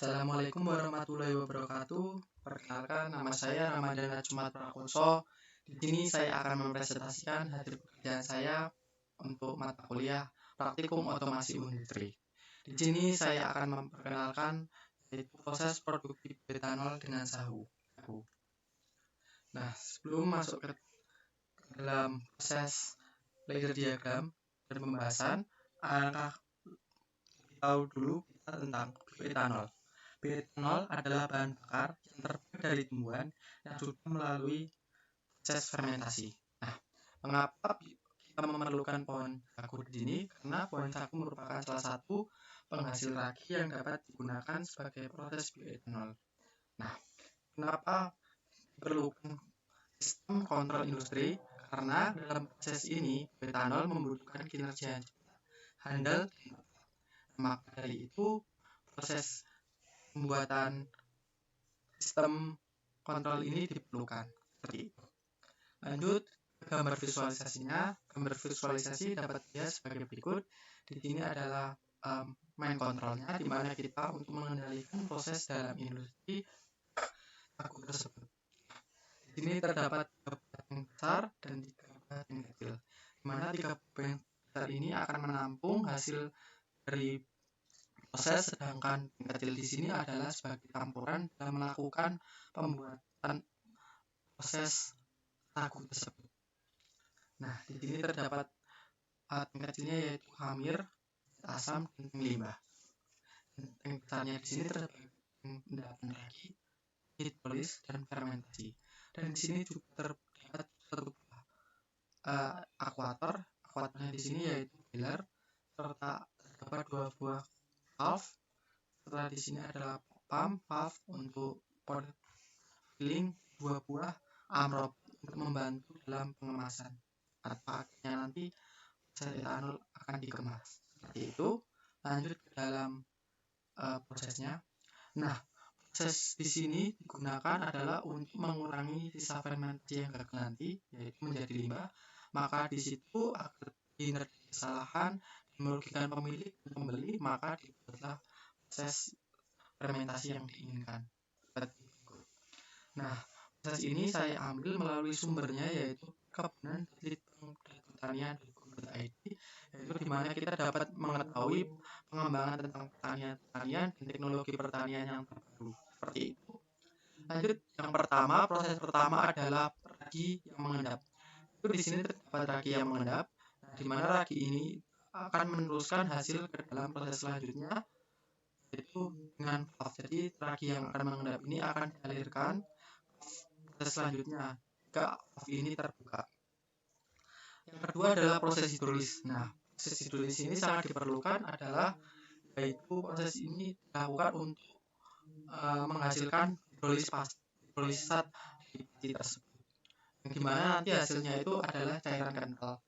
Assalamualaikum warahmatullahi wabarakatuh. Perkenalkan, nama saya Ramadhan Jumat Prakoso. Di sini saya akan mempresentasikan hasil pekerjaan saya untuk mata kuliah Praktikum Otomasi Industri. Di sini saya akan memperkenalkan yaitu proses produksi bioetanol dengan sagu. Nah, sebelum masuk ke dalam proses layer diagram dan pembahasan, alangkah tahu dulu kita tentang bioetanol. Bioetanol adalah bahan bakar yang terbuat dari tumbuhan yang sudah melalui proses fermentasi. Nah, mengapa kita memerlukan pohon sagu di sini? Karena pohon sagu merupakan salah satu penghasil ragi yang dapat digunakan sebagai proses bioetanol. Nah, kenapa diperlukan sistem kontrol industri? Karena dalam proses ini bioetanol membutuhkan kinerja yang handal. Maka dari itu proses pembuatan sistem kontrol ini diperlukan seperti itu. Lanjut ke gambar visualisasinya. Gambar visualisasi dapat dilihat sebagai berikut. Di sini adalah main kontrolnya, di mana kita untuk mengendalikan proses dalam industri sagu tersebut. Di sini terdapat 3 buah yang besar dan 3 buah yang kecil, di mana 3 buah yang besar ini akan menampung hasil dari proses, sedangkan yang kecil di sini adalah sebagai campuran dalam melakukan pembuatan proses sagu tersebut. Nah, di sini terdapat yang kecilnya yaitu khamir, asam, dan limbah. Yang besarnya di sini terdapat endapan ragi, hidrolis, dan fermentasi. Dan di sini juga terdapat satu buah akuator. Akuatornya di sini yaitu boiler, serta terdapat 2 buah valve. Setelah di sini adalah pump valve untuk port filling, 2 buah amrop untuk membantu dalam pengemasan atau akhirnya nanti proses etanol akan dikemas. Seperti itu. Lanjut ke dalam prosesnya. Nah, proses di sini digunakan adalah untuk mengurangi sisa fermentasi yang gagal nanti, yaitu menjadi limbah. Maka di situ agar tidak terjadi kesalahan merugikan pemilik dan pembeli, maka dibuatlah proses fermentasi yang diinginkan. Nah, proses ini saya ambil melalui sumbernya yaitu kebunan.litbang.pertanian.go.id, yaitu di mana kita dapat mengetahui pengembangan tentang pertanian dan teknologi pertanian yang terbaru. Seperti itu. Lanjut, yang pertama, proses pertama adalah ragi yang mengendap. Itu di sini terdapat ragi yang mengendap, di mana ragi ini akan meneruskan hasil ke dalam proses selanjutnya, yaitu dengan valve. Jadi ragi yang akan mengendap ini akan dialirkan proses selanjutnya jika valve ini terbuka. Yang kedua adalah proses hidrolis. Nah, proses hidrolis ini sangat diperlukan adalah yaitu proses ini dilakukan untuk menghasilkan hidrolisat di pati tersebut, yang dimana nanti hasilnya itu adalah cairan kental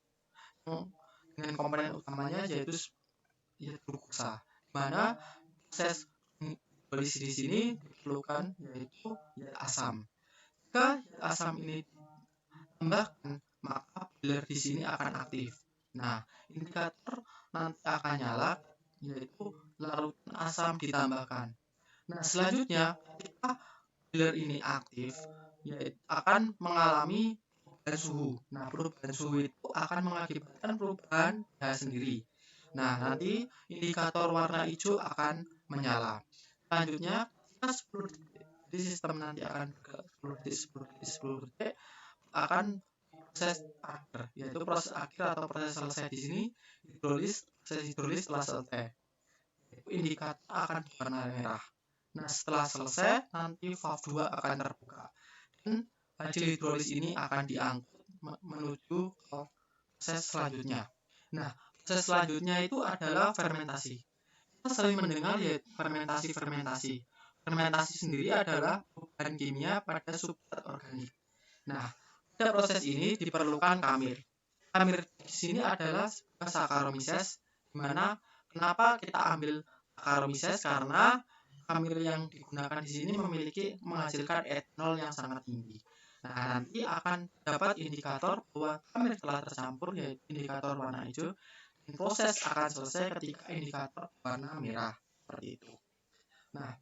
dengan komponen utamanya yaitu glukosa, di mana proses hidrolis di sini diperlukan yaitu asam. Jika asam ini ditambahkan, maka boiler di sini akan aktif. Nah, indikator nanti akan nyala yaitu larutan asam ditambahkan. Nah, selanjutnya ketika boiler ini aktif, yaitu akan mengalami perubahan suhu. Nah, perubahan suhu itu akan mengakibatkan perubahan pH sendiri. Nah, nanti indikator warna hijau akan menyala. Selanjutnya, ketika 10 detik, jadi sistem nanti akan 10 detik akan proses akhir, yaitu proses akhir atau proses selesai di sini proses hidrolis telah selesai. Indikator akan berwarna merah. Nah, setelah selesai nanti valve 2 akan terbuka dan hasil hidrolis ini akan diangkut menuju ke proses selanjutnya. Nah, proses selanjutnya itu adalah fermentasi. Kita sering mendengar yaitu fermentasi. Fermentasi sendiri adalah perubahan kimia pada substrat organik. Nah, pada proses ini diperlukan kamir. Kamir di sini adalah sebuah Saccharomyces, di mana kenapa kita ambil Saccharomyces? Karena kamir yang digunakan di sini menghasilkan etanol yang sangat tinggi. Nah, nanti akan dapat indikator bahwa kamir telah tercampur, yaitu indikator warna hijau, dan proses akan selesai ketika indikator warna merah. Seperti itu. Nah,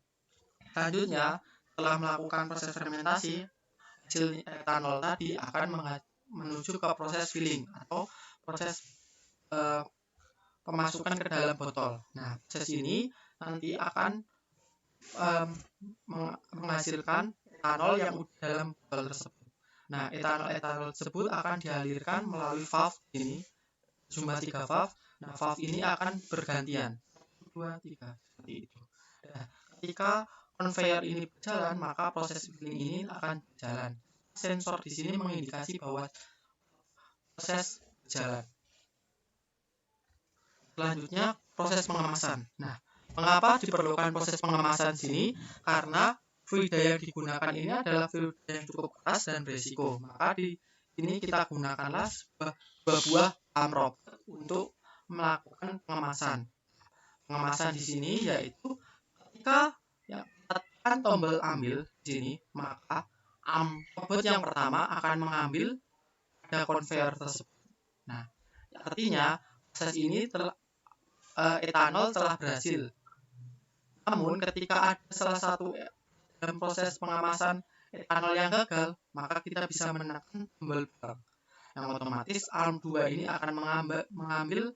Selanjutnya, setelah melakukan proses fermentasi, hasil etanol tadi akan menuju ke proses filling atau proses pemasukan ke dalam botol. Nah, proses ini nanti akan menghasilkan etanol yang dalam botol tersebut. Nah, etanol tersebut akan dialirkan melalui valve ini, jumlah 3 valve. Nah, valve ini akan bergantian, 1, 2, 3, seperti itu. Nah, ketika conveyor ini berjalan, maka proses filling ini akan berjalan. Sensor di sini mengindikasi bahwa proses berjalan. Selanjutnya, proses pengemasan. Nah, mengapa diperlukan proses pengemasan sini? Karena fluida yang digunakan ini adalah fluida yang cukup keras dan berisiko. Maka di sini kita gunakanlah dua buah amrop untuk melakukan pengemasan. Pengemasan di sini yaitu ketika tekan tombol ambil di sini, maka robot yang pertama akan mengambil pada conveyor tersebut. Nah, artinya proses ini etanol telah berhasil. Namun ketika ada salah satu dalam proses pengemasan etanol yang gagal, maka kita bisa menekan tombol bang, yang otomatis arm 2 ini akan mengambil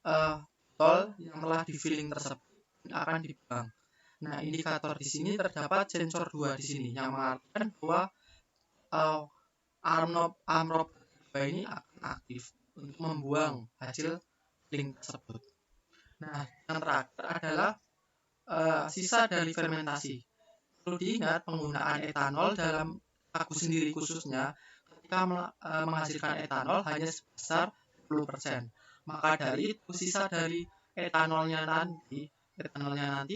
botol yang telah di filling tersebut dan akan dibuang. Nah, indikator di sini terdapat sensor 2 di sini yang mengartikan bahwa arm rob 2 ini akan aktif untuk membuang hasil filling tersebut. Nah, yang terakhir adalah sisa dari fermentasi. Perlu diingat penggunaan etanol dalam lagu sendiri khususnya ketika menghasilkan etanol hanya sebesar 10%. Maka dari itu sisa dari etanolnya nanti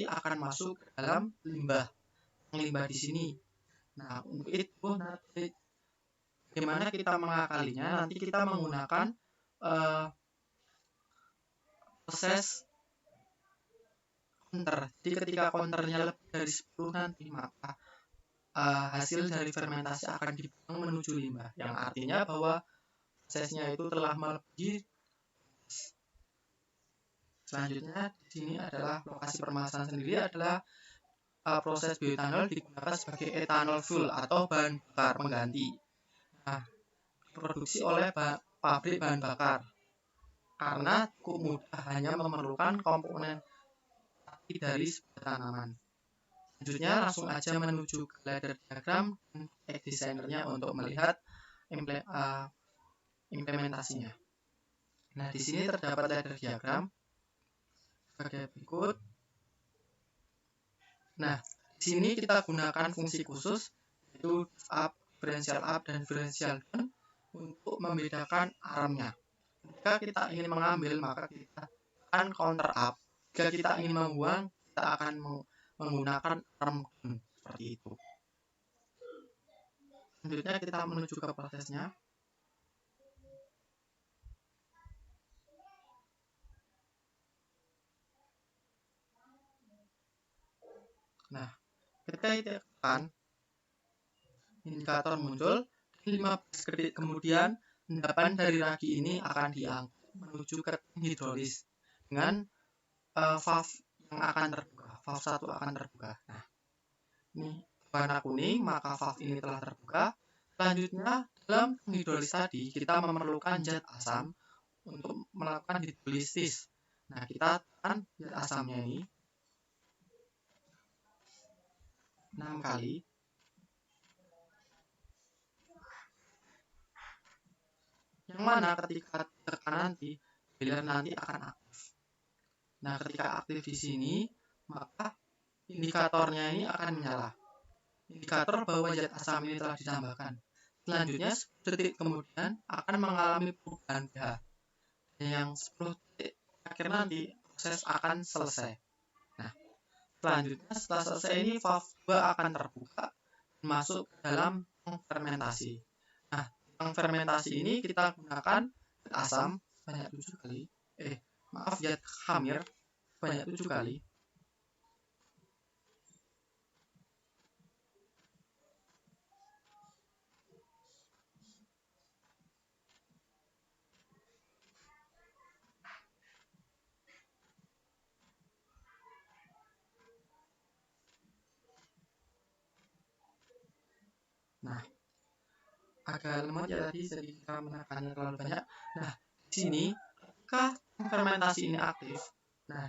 akan masuk ke dalam limbah di sini. Nah, untuk itu nanti bagaimana kita mengakalinya? Nanti kita menggunakan proses counter. Jadi ketika counternya lebih dari 10 nanti, maka hasil dari fermentasi akan dibuang menuju limbah, yang artinya bahwa prosesnya itu telah melebihi. Selanjutnya di sini adalah lokasi permasalahan sendiri adalah proses bioetanol digunakan sebagai etanol fuel atau bahan bakar pengganti. Nah, diproduksi oleh pabrik bahan bakar karena cukup mudah, hanya memerlukan komponen dari sebuah tanaman. Selanjutnya langsung aja menuju ke ladder diagram dan desainernya untuk melihat implementasinya. Nah, di sini terdapat ladder diagram sebagai berikut. Nah, di sini kita gunakan fungsi khusus yaitu differential up dan differential down untuk membedakan armnya. Jika kita ingin mengambil, maka kita akan counter up. Jika kita ingin membuang, kita akan menggunakan arm down, seperti itu. Selanjutnya kita menuju ke prosesnya. Nah, ketika ditekan, indikator muncul, 15 detik kemudian endapan dari ragi ini akan diangkut menuju ke hidrolis dengan valve yang akan terbuka. Valve 1 akan terbuka. Nah, ini warna kuning, maka valve ini telah terbuka. Selanjutnya, dalam hidrolis tadi kita memerlukan zat asam untuk melakukan hidrolisis. Nah, kita tekan zat asamnya ini 6 kali. Yang mana ketika tekan nanti, boiler nanti akan aktif. Nah, ketika aktif di sini, maka indikatornya ini akan menyala. Indikator bahwa zat asam ini telah ditambahkan. Selanjutnya, 10 detik kemudian akan mengalami perubahan pH. Yang 10 detik akhir nanti, proses akan selesai. Nah, selanjutnya setelah selesai ini, valve 2 akan terbuka dan masuk ke dalam fermentasi. Nah, tang fermentasi ini kita gunakan zat asam sebanyak 7 kali. Zat khamir sebanyak 7 kali. Nah, agak lemot ya tadi, jadi kita menekannya terlalu banyak. Nah, di sini ketika fermentasi ini aktif, nah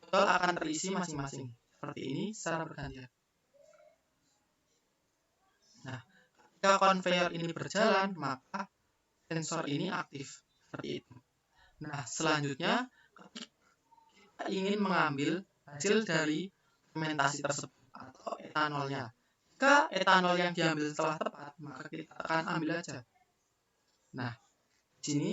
botol akan terisi masing-masing seperti ini secara bergantian. Nah, ketika konveyor ini berjalan, maka sensor ini aktif seperti itu. Nah, selanjutnya kita ingin mengambil hasil dari fermentasi tersebut atau etanolnya. Jika etanol yang diambil telah tepat, maka kita akan ambil aja. Nah, di sini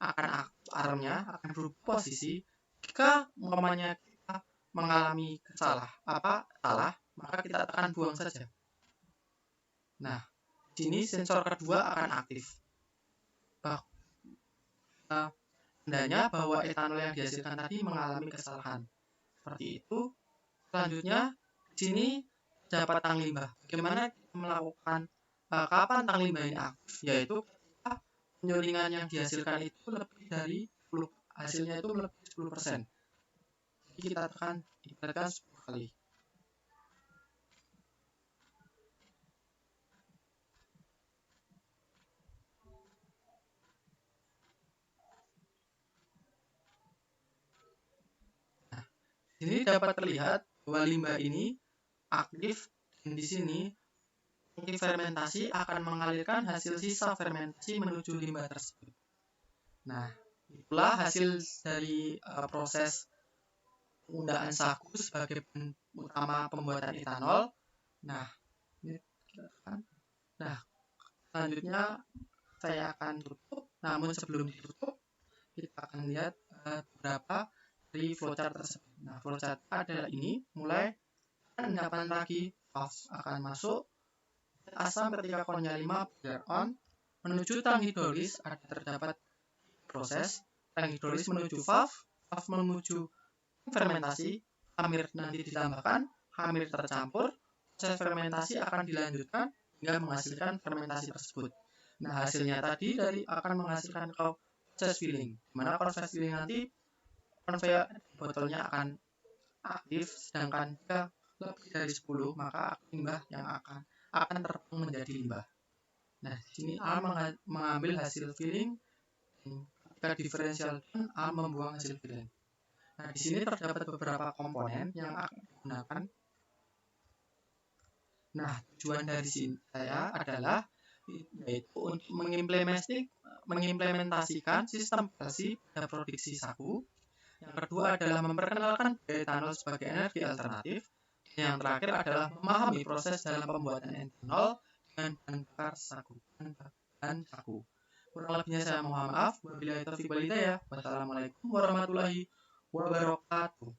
akan armnya akan berubah posisi. Jika umpamanya kita mengalami salah, maka kita tekan buang saja. Nah, di sini sensor kedua akan aktif. Tandanya bahwa etanol yang dihasilkan tadi mengalami kesalahan. Seperti itu. Selanjutnya, di sini dapat tang limbah. Bagaimana kita melakukan kapan tang limbah ini aktif? Yaitu ketika penyulingan yang dihasilkan itu lebih dari 10, hasilnya itu lebih 10%. Jadi kita tekan 10 kali. Nah, di sini dapat terlihat bahwa limbah ini aktif, dan di sini tangki fermentasi akan mengalirkan hasil sisa fermentasi menuju limbah tersebut. Nah, itulah hasil dari proses penggunaan sagu sebagai bahan utama pembuatan etanol. Nah, selanjutnya saya akan tutup. Namun sebelum ditutup, kita akan lihat beberapa dari flowchart tersebut. Nah, flowchart adalah ini, mulai endapan lagi valve akan masuk, asam ketika konnya 5 boiler on, menuju tang hidrolis ada terdapat proses, tang hidrolis menuju valve, valve menuju fermentasi, khamir nanti ditambahkan, khamir tercampur, proses fermentasi akan dilanjutkan hingga menghasilkan fermentasi tersebut. Nah, hasilnya tadi akan menghasilkan proses filling, di mana proses filling nanti konveyor botolnya akan aktif, sedangkan jika lebih dari 10 maka limbah yang akan terbang menjadi limbah. Nah, di sini A mengambil hasil filling, ketika diferensial A membuang hasil filling. Nah, di sini terdapat beberapa komponen yang akan digunakan. Nah, tujuan dari sini saya adalah yaitu untuk mengimplementasikan sistem produksi pada produksi sagu. Yang kedua adalah memperkenalkan bioetanol sebagai energi alternatif. Dan yang terakhir adalah memahami proses dalam pembuatan etanol dengan bahan bakar sagu. Kurang lebihnya saya mohon maaf. Wabillahi taufiq wal hidayah. Wassalamualaikum warahmatullahi wabarakatuh.